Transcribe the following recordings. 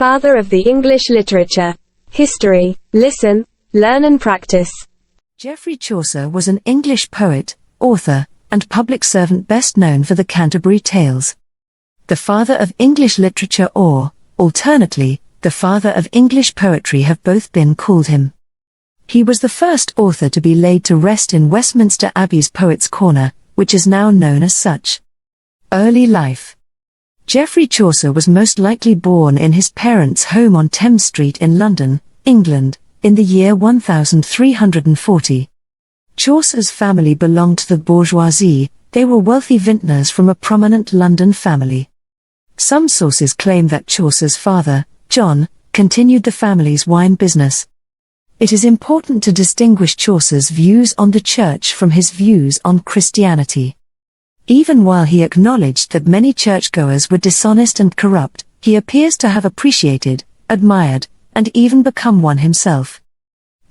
father of the English literature. History. Listen, learn and practice. Geoffrey Chaucer was an English poet, author, and public servant best known for the Canterbury Tales. The father of English literature, or, alternately, the father of English poetry, have both been called him. He was the first author to be laid to rest in Westminster Abbey's Poets' Corner, which is now known as such. Early life. Geoffrey Chaucer was most likely born in his parents' home on Thames Street in London, England, in the year 1340. Chaucer's family belonged to the bourgeoisie. They were wealthy vintners from a prominent London family. Some sources claim that Chaucer's father, John, continued the family's wine business. It is important to distinguish Chaucer's views on the church from his views on Christianity. Even while he acknowledged that many churchgoers were dishonest and corrupt, he appears to have appreciated, admired, and even become one himself.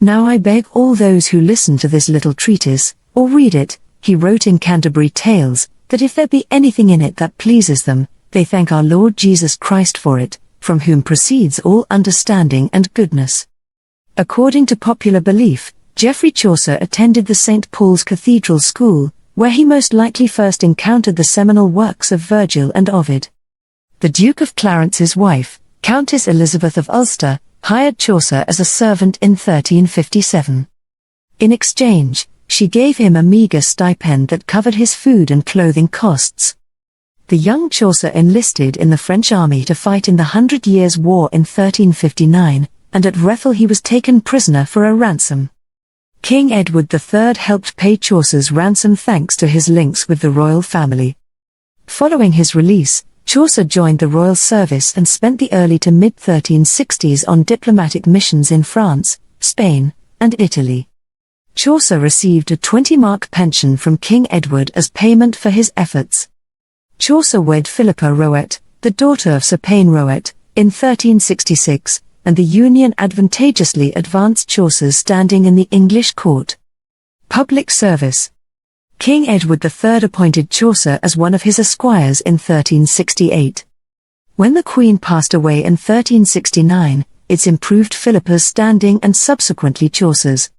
"Now I beg all those who listen to this little treatise, or read it," he wrote in Canterbury Tales, "that if there be anything in it that pleases them, they thank our Lord Jesus Christ for it, from whom proceeds all understanding and goodness." According to popular belief, Geoffrey Chaucer attended the St. Paul's Cathedral School, where he most likely first encountered the seminal works of Virgil and Ovid. The Duke of Clarence's wife, Countess Elizabeth of Ulster, hired Chaucer as a servant in 1357. In exchange, she gave him a meagre stipend that covered his food and clothing costs. The young Chaucer enlisted in the French army to fight in the 100 Years' War in 1359, and at Rethel he was taken prisoner for a ransom. King Edward III helped pay Chaucer's ransom thanks to his links with the royal family. Following his release, Chaucer joined the royal service and spent the early to mid-1360s on diplomatic missions in France, Spain, and Italy. Chaucer received a 20-mark pension from King Edward as payment for his efforts. Chaucer wed Philippa Rowett, the daughter of Sir Payne Rowett, in 1366, and the union advantageously advanced Chaucer's standing in the English court. Public service. King Edward III appointed Chaucer as one of his esquires in 1368. When the Queen passed away in 1369, it improved Philippa's standing and subsequently Chaucer's.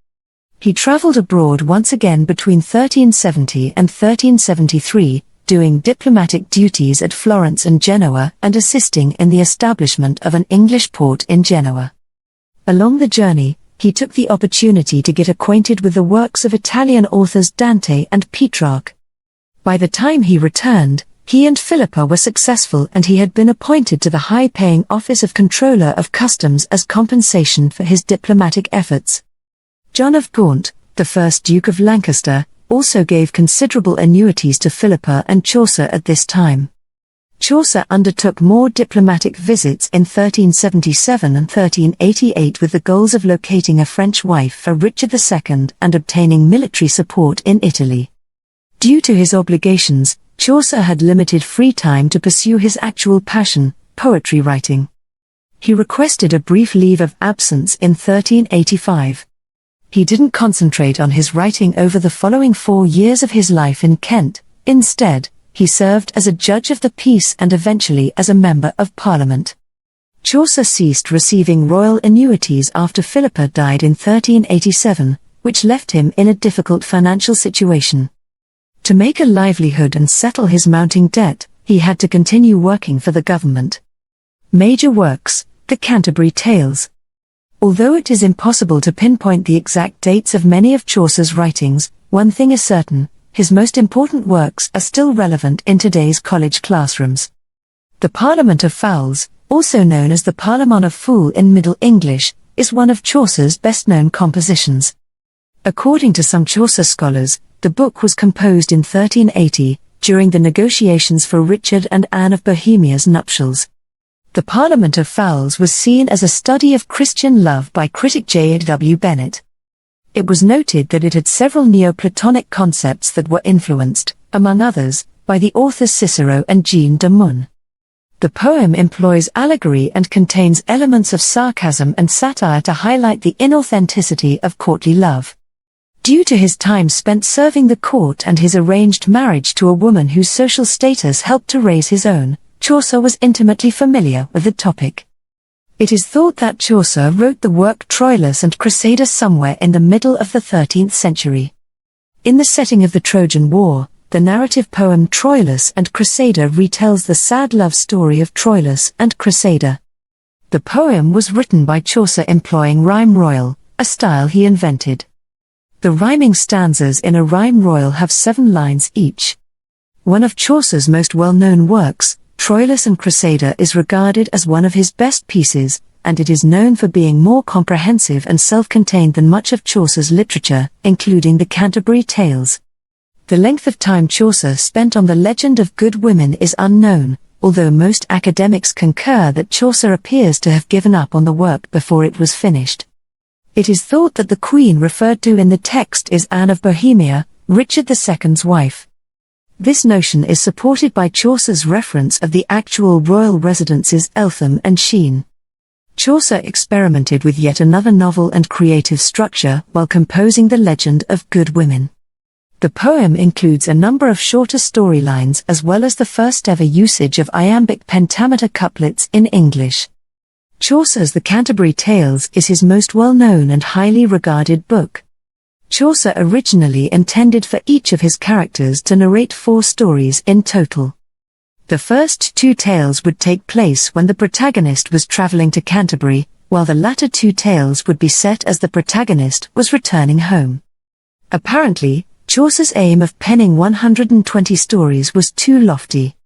He travelled abroad once again between 1370 and 1373, doing diplomatic duties at Florence and Genoa and assisting in the establishment of an English port in Genoa. Along the journey, he took the opportunity to get acquainted with the works of Italian authors Dante and Petrarch. By the time he returned, he and Philippa were successful and he had been appointed to the high-paying office of Controller of Customs as compensation for his diplomatic efforts. John of Gaunt, the first Duke of Lancaster, also gave considerable annuities to Philippa and Chaucer at this time. Chaucer undertook more diplomatic visits in 1377 and 1388 with the goals of locating a French wife for Richard II and obtaining military support in Italy. Due to his obligations, Chaucer had limited free time to pursue his actual passion, poetry writing. He requested a brief leave of absence in 1385. He didn't concentrate on his writing over the following 4 years of his life in Kent. Instead, he served as a judge of the peace and eventually as a member of Parliament. Chaucer ceased receiving royal annuities after Philippa died in 1387, which left him in a difficult financial situation. To make a livelihood and settle his mounting debt, he had to continue working for the government. Major works: The Canterbury Tales. Although it is impossible to pinpoint the exact dates of many of Chaucer's writings, one thing is certain: his most important works are still relevant in today's college classrooms. The Parliament of Fowls, also known as the Parlement of Fool in Middle English, is one of Chaucer's best-known compositions. According to some Chaucer scholars, the book was composed in 1380, during the negotiations for Richard and Anne of Bohemia's nuptials. The Parliament of Fowls was seen as a study of Christian love by critic J. W. Bennett. It was noted that it had several Neoplatonic concepts that were influenced, among others, by the authors Cicero and Jean de Meun. The poem employs allegory and contains elements of sarcasm and satire to highlight the inauthenticity of courtly love. Due to his time spent serving the court and his arranged marriage to a woman whose social status helped to raise his own, Chaucer was intimately familiar with the topic. It is thought that Chaucer wrote the work Troilus and Cressida somewhere in the middle of the 13th century. In the setting of the Trojan War, the narrative poem Troilus and Cressida retells the sad love story of Troilus and Cressida. The poem was written by Chaucer employing rhyme royal, a style he invented. The rhyming stanzas in a rhyme royal have 7 lines each. One of Chaucer's most well-known works, Troilus and Cressida, is regarded as one of his best pieces, and it is known for being more comprehensive and self-contained than much of Chaucer's literature, including the Canterbury Tales. The length of time Chaucer spent on the legend of good women is unknown, although most academics concur that Chaucer appears to have given up on the work before it was finished. It is thought that the queen referred to in the text is Anne of Bohemia, Richard II's wife. This notion is supported by Chaucer's reference of the actual royal residences Eltham and Sheen. Chaucer experimented with yet another novel and creative structure while composing the legend of good women. The poem includes a number of shorter storylines as well as the first ever usage of iambic pentameter couplets in English. Chaucer's The Canterbury Tales is his most well-known and highly regarded book. Chaucer originally intended for each of his characters to narrate 4 stories in total. The first 2 tales would take place when the protagonist was traveling to Canterbury, while the latter 2 tales would be set as the protagonist was returning home. Apparently, Chaucer's aim of penning 120 stories was too lofty.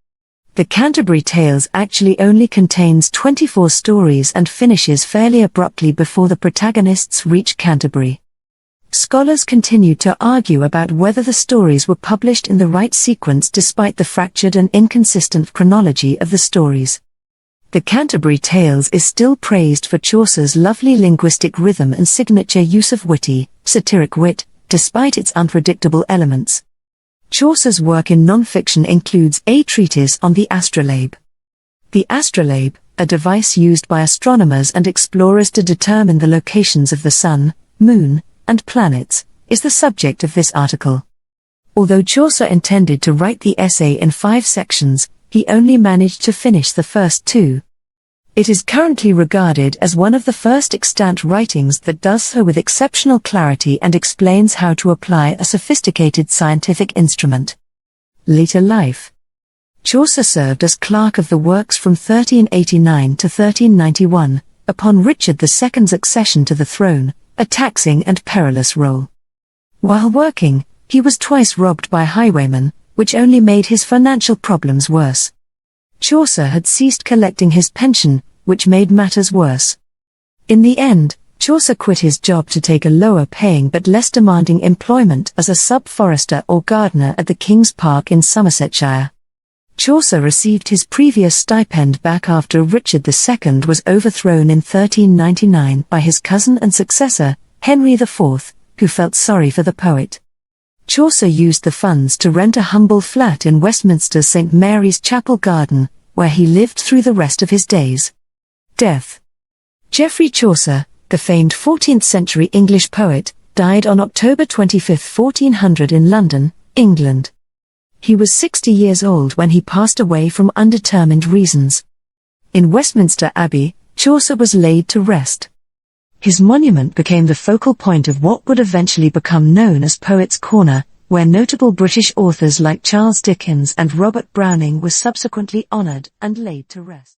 The Canterbury Tales actually only contains 24 stories and finishes fairly abruptly before the protagonists reach Canterbury. Scholars continued to argue about whether the stories were published in the right sequence despite the fractured and inconsistent chronology of the stories. The Canterbury Tales is still praised for Chaucer's lovely linguistic rhythm and signature use of witty, satiric wit, despite its unpredictable elements. Chaucer's work in non-fiction includes a treatise on the astrolabe. The astrolabe, a device used by astronomers and explorers to determine the locations of the sun, moon, and planets, is the subject of this article. Although Chaucer intended to write the essay in 5 sections, he only managed to finish the first 2. It is currently regarded as one of the first extant writings that does so with exceptional clarity and explains how to apply a sophisticated scientific instrument. Later life. Chaucer served as clerk of the works from 1389 to 1391, upon Richard II's accession to the throne, a taxing and perilous role. While working, he was twice robbed by highwaymen, which only made his financial problems worse. Chaucer had ceased collecting his pension, which made matters worse. In the end, Chaucer quit his job to take a lower-paying but less demanding employment as a sub-forester or gardener at the King's Park in Somersetshire. Chaucer received his previous stipend back after Richard II was overthrown in 1399 by his cousin and successor, Henry IV, who felt sorry for the poet. Chaucer used the funds to rent a humble flat in Westminster's St. Mary's Chapel garden, where he lived through the rest of his days. Death. Geoffrey Chaucer, the famed 14th-century English poet, died on October 25, 1400 in London, England. He was 60 years old when he passed away from undetermined reasons. In Westminster Abbey, Chaucer was laid to rest. His monument became the focal point of what would eventually become known as Poets' Corner, where notable British authors like Charles Dickens and Robert Browning were subsequently honoured and laid to rest.